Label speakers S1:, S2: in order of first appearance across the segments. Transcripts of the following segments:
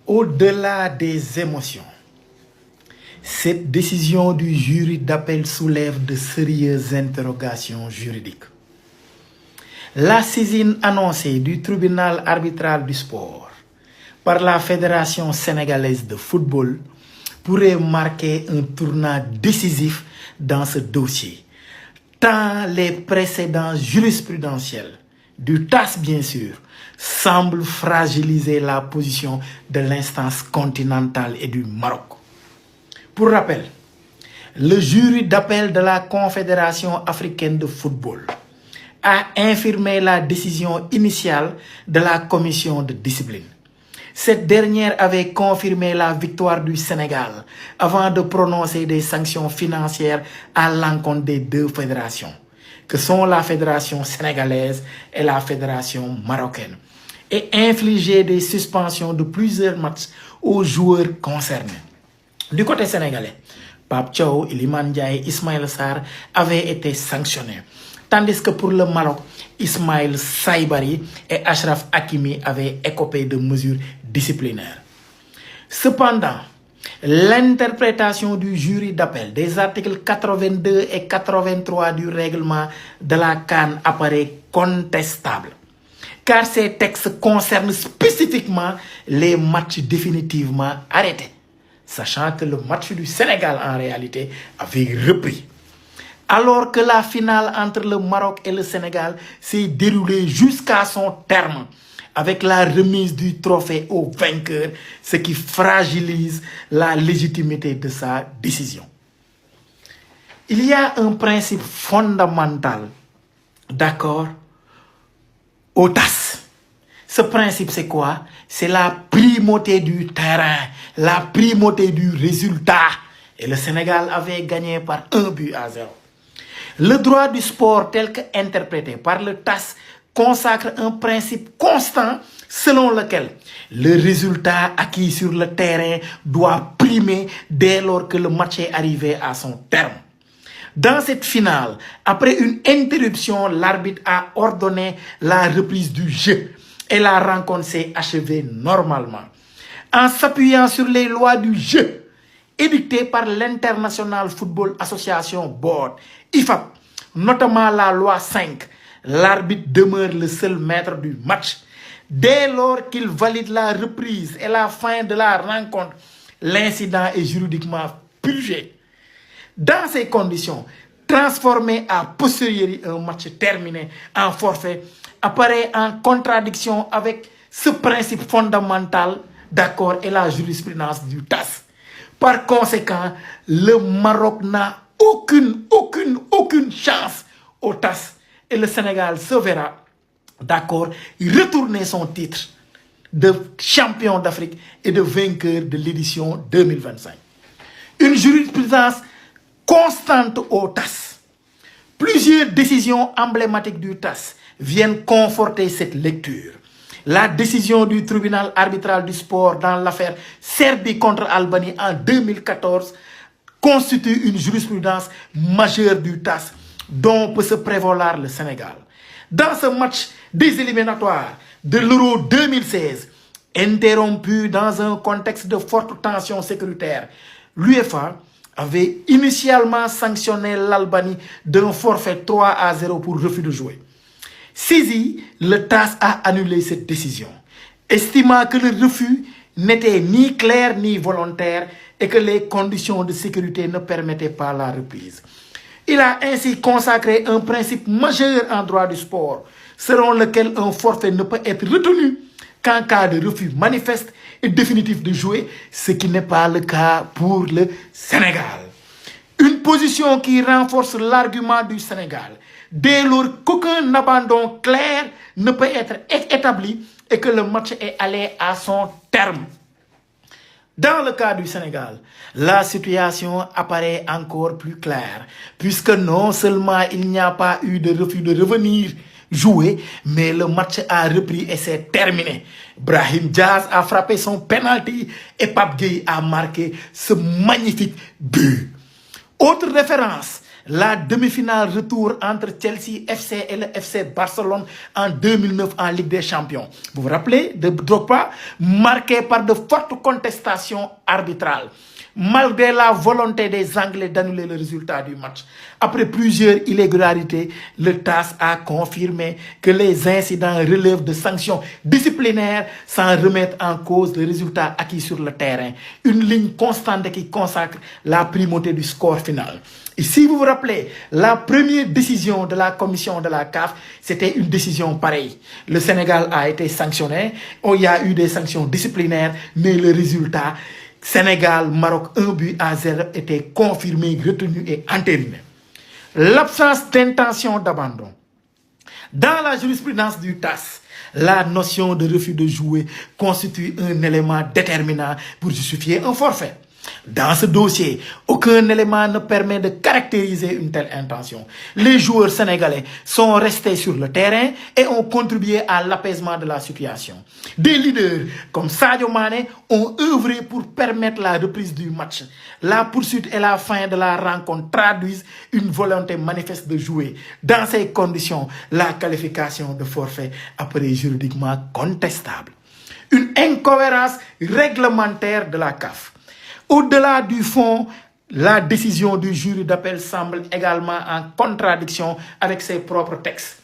S1: Au-delà des émotions, cette décision du jury d'appel soulève de sérieuses interrogations juridiques. La saisine annoncée du tribunal arbitral du sport par la Fédération sénégalaise de football pourrait marquer un tournant décisif dans ce dossier, tant les précédents jurisprudentiels du TAS bien sûr semblent fragiliser la position de l'instance continentale et du Maroc. Pour rappel, le jury d'appel de la Confédération africaine de football a infirmé la décision initiale de la commission de discipline. Cette dernière avait confirmé la victoire du Sénégal avant de prononcer des sanctions financières à l'encontre des deux fédérations, que sont la Fédération sénégalaise et la Fédération marocaine, et infliger des suspensions de plusieurs matchs aux joueurs concernés. Du côté sénégalais, Pape Thiaw, Iliman Ndiaye et Ismaïla Sarr avaient été sanctionnés. Tandis que pour le Maroc, Ismaïl Saïbari et Achraf Hakimi avaient écopé de mesures disciplinaires. Cependant, l'interprétation du jury d'appel des articles 82 et 83 du règlement de la CAN apparaît contestable, car ces textes concernent spécifiquement les matchs définitivement arrêtés, sachant que le match du Sénégal en réalité avait repris. Alors que la finale entre le Maroc et le Sénégal s'est déroulée jusqu'à son terme avec la remise du trophée au vainqueur, ce qui fragilise la légitimité de sa décision. Il y a un principe fondamental, d'accord, au TAS. Ce principe, c'est quoi? C'est la primauté du terrain, la primauté du résultat. Et le Sénégal avait gagné par 1-0. Le droit du sport tel qu'interprété par le TAS consacre un principe constant selon lequel le résultat acquis sur le terrain doit primer dès lors que le match est arrivé à son terme. Dans cette finale, après une interruption, l'arbitre a ordonné la reprise du jeu et la rencontre s'est achevée normalement. En s'appuyant sur les lois du jeu édictées par l'International Football Association Board, IFAB, notamment la loi 5, l'arbitre demeure le seul maître du match. Dès lors qu'il valide la reprise et la fin de la rencontre, l'incident est juridiquement purgé. Dans ces conditions, transformer a posteriori un match terminé en forfait apparaît en contradiction avec ce principe fondamental, d'accord, et la jurisprudence du TAS. Par conséquent, le Maroc n'a aucune chance au TAS et le Sénégal se verra, d'accord, retourner son titre de champion d'Afrique et de vainqueur de l'édition 2025. Une jurisprudence constante au TAS. Plusieurs décisions emblématiques du TAS viennent conforter cette lecture. La décision du tribunal arbitral du sport dans l'affaire Serbie contre Albanie en 2014 constitue une jurisprudence majeure du TAS dont peut se prévaloir le Sénégal. Dans ce match des éliminatoires de l'Euro 2016, interrompu dans un contexte de forte tension sécuritaire, l'UEFA avait initialement sanctionné l'Albanie d'un forfait 3-0 pour refus de jouer. Saisi, le TAS a annulé cette décision, estimant que le refus n'était ni clair ni volontaire et que les conditions de sécurité ne permettaient pas la reprise. Il a ainsi consacré un principe majeur en droit du sport, selon lequel un forfait ne peut être retenu qu'en cas de refus manifeste et définitif de jouer, ce qui n'est pas le cas pour le Sénégal. Une position qui renforce l'argument du Sénégal, dès lors qu'aucun abandon clair ne peut être établi et que le match est allé à son terme. Dans le cas du Sénégal, la situation apparaît encore plus claire, puisque non seulement il n'y a pas eu de refus de revenir jouer, mais le match a repris et s'est terminé. Brahim Diaz a frappé son penalty et Pape Gueye a marqué ce magnifique but. Autre référence, la demi-finale retour entre Chelsea FC et le FC Barcelone en 2009 en Ligue des Champions. Vous vous rappelez de Drogba, marqué par de fortes contestations arbitrales. Malgré la volonté des Anglais d'annuler le résultat du match, après plusieurs irrégularités, le TAS a confirmé que les incidents relèvent de sanctions disciplinaires sans remettre en cause le résultat acquis sur le terrain. Une ligne constante qui consacre la primauté du score final. Et si vous vous rappelez, la première décision de la commission de la CAF, c'était une décision pareille. Le Sénégal a été sanctionné, il y a eu des sanctions disciplinaires, mais le résultat, Sénégal, Maroc 1-0 était confirmé, retenu et entériné. L'absence d'intention d'abandon. Dans la jurisprudence du TAS, la notion de refus de jouer constitue un élément déterminant pour justifier un forfait. Dans ce dossier, aucun élément ne permet de caractériser une telle intention. Les joueurs sénégalais sont restés sur le terrain et ont contribué à l'apaisement de la situation. Des leaders comme Sadio Mané ont œuvré pour permettre la reprise du match. La poursuite et la fin de la rencontre traduisent une volonté manifeste de jouer. Dans ces conditions, la qualification de forfait apparaît juridiquement contestable. Une incohérence réglementaire de la CAF. Au-delà du fond, la décision du jury d'appel semble également en contradiction avec ses propres textes.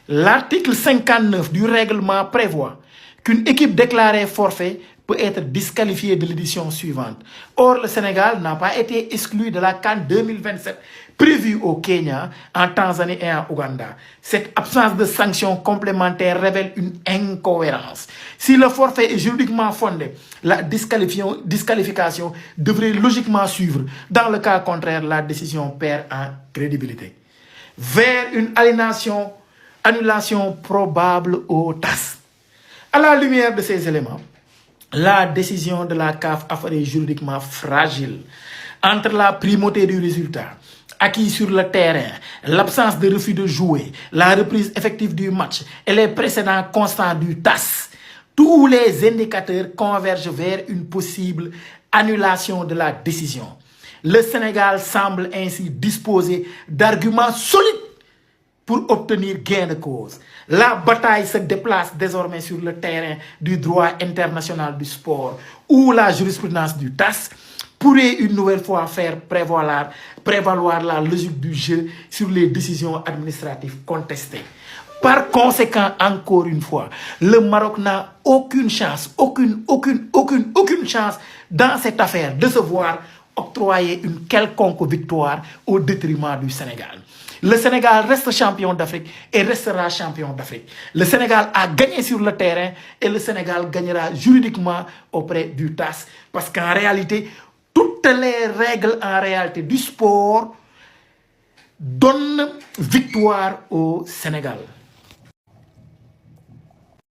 S1: L'article 59 du règlement prévoit qu'une équipe déclarée forfait peut être disqualifiée de l'édition suivante. Or, le Sénégal n'a pas été exclu de la CAN 2027 prévue au Kenya, en Tanzanie et en Ouganda. Cette absence de sanctions complémentaires révèle une incohérence. Si le forfait est juridiquement fondé, la disqualification devrait logiquement suivre. Dans le cas contraire, la décision perd en crédibilité. Vers une annulation probable au TAS. À la lumière de ces éléments, la décision de la CAF apparaît juridiquement fragile. Entre la primauté du résultat acquis sur le terrain, l'absence de refus de jouer, la reprise effective du match et les précédents constants du TAS, tous les indicateurs convergent vers une possible annulation de la décision. Le Sénégal semble ainsi disposer d'arguments solides pour obtenir gain de cause. La bataille se déplace désormais sur le terrain du droit international du sport, où la jurisprudence du TAS pourrait une nouvelle fois faire prévaloir la logique du jeu sur les décisions administratives contestées. Par conséquent, encore une fois, le Maroc n'a aucune chance, aucune chance dans cette affaire de se voir octroyer une quelconque victoire au détriment du Sénégal. Le Sénégal reste champion d'Afrique et restera champion d'Afrique. Le Sénégal a gagné sur le terrain et le Sénégal gagnera juridiquement auprès du TAS. Parce qu'en réalité, toutes les règles en réalité du sport donnent victoire au Sénégal.